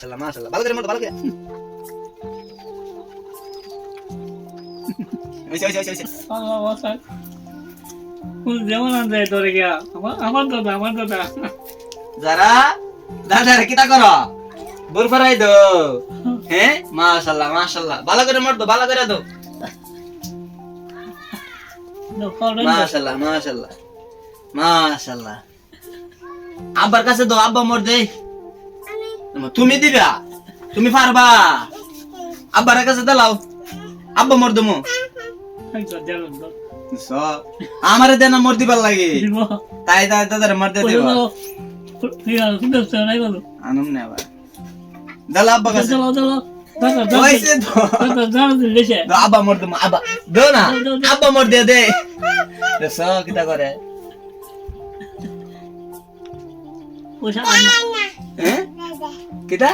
মাশাআল্লাহ ভালো করে মোটা ভালো করে ওইসে যেমন আনতে তোরে গিয়া আমার দাদা যারা দাদা কিটা করো দূর ফরাই দো হ্যাঁ মাশাআল্লাহ ভালো করে মোটা ভালো করে দাও মাশাআল্লাহ আব্বার কাছে দাও আব্বা মোর দে তুমি দিবা তুমি পারবা আব্বার কাছে দাও আব্বা মোর দমু আমারে দেনা মোর দিবার লাগে তাই দাদারে মার দে দিবা আনুম না আবার দাও আব্বা কাছে ওইসে দাও আব্বা মোর দমু আব্বা দাও না আব্বা মোর দে দে দেখো কিটা করে হ্যাঁ কিটা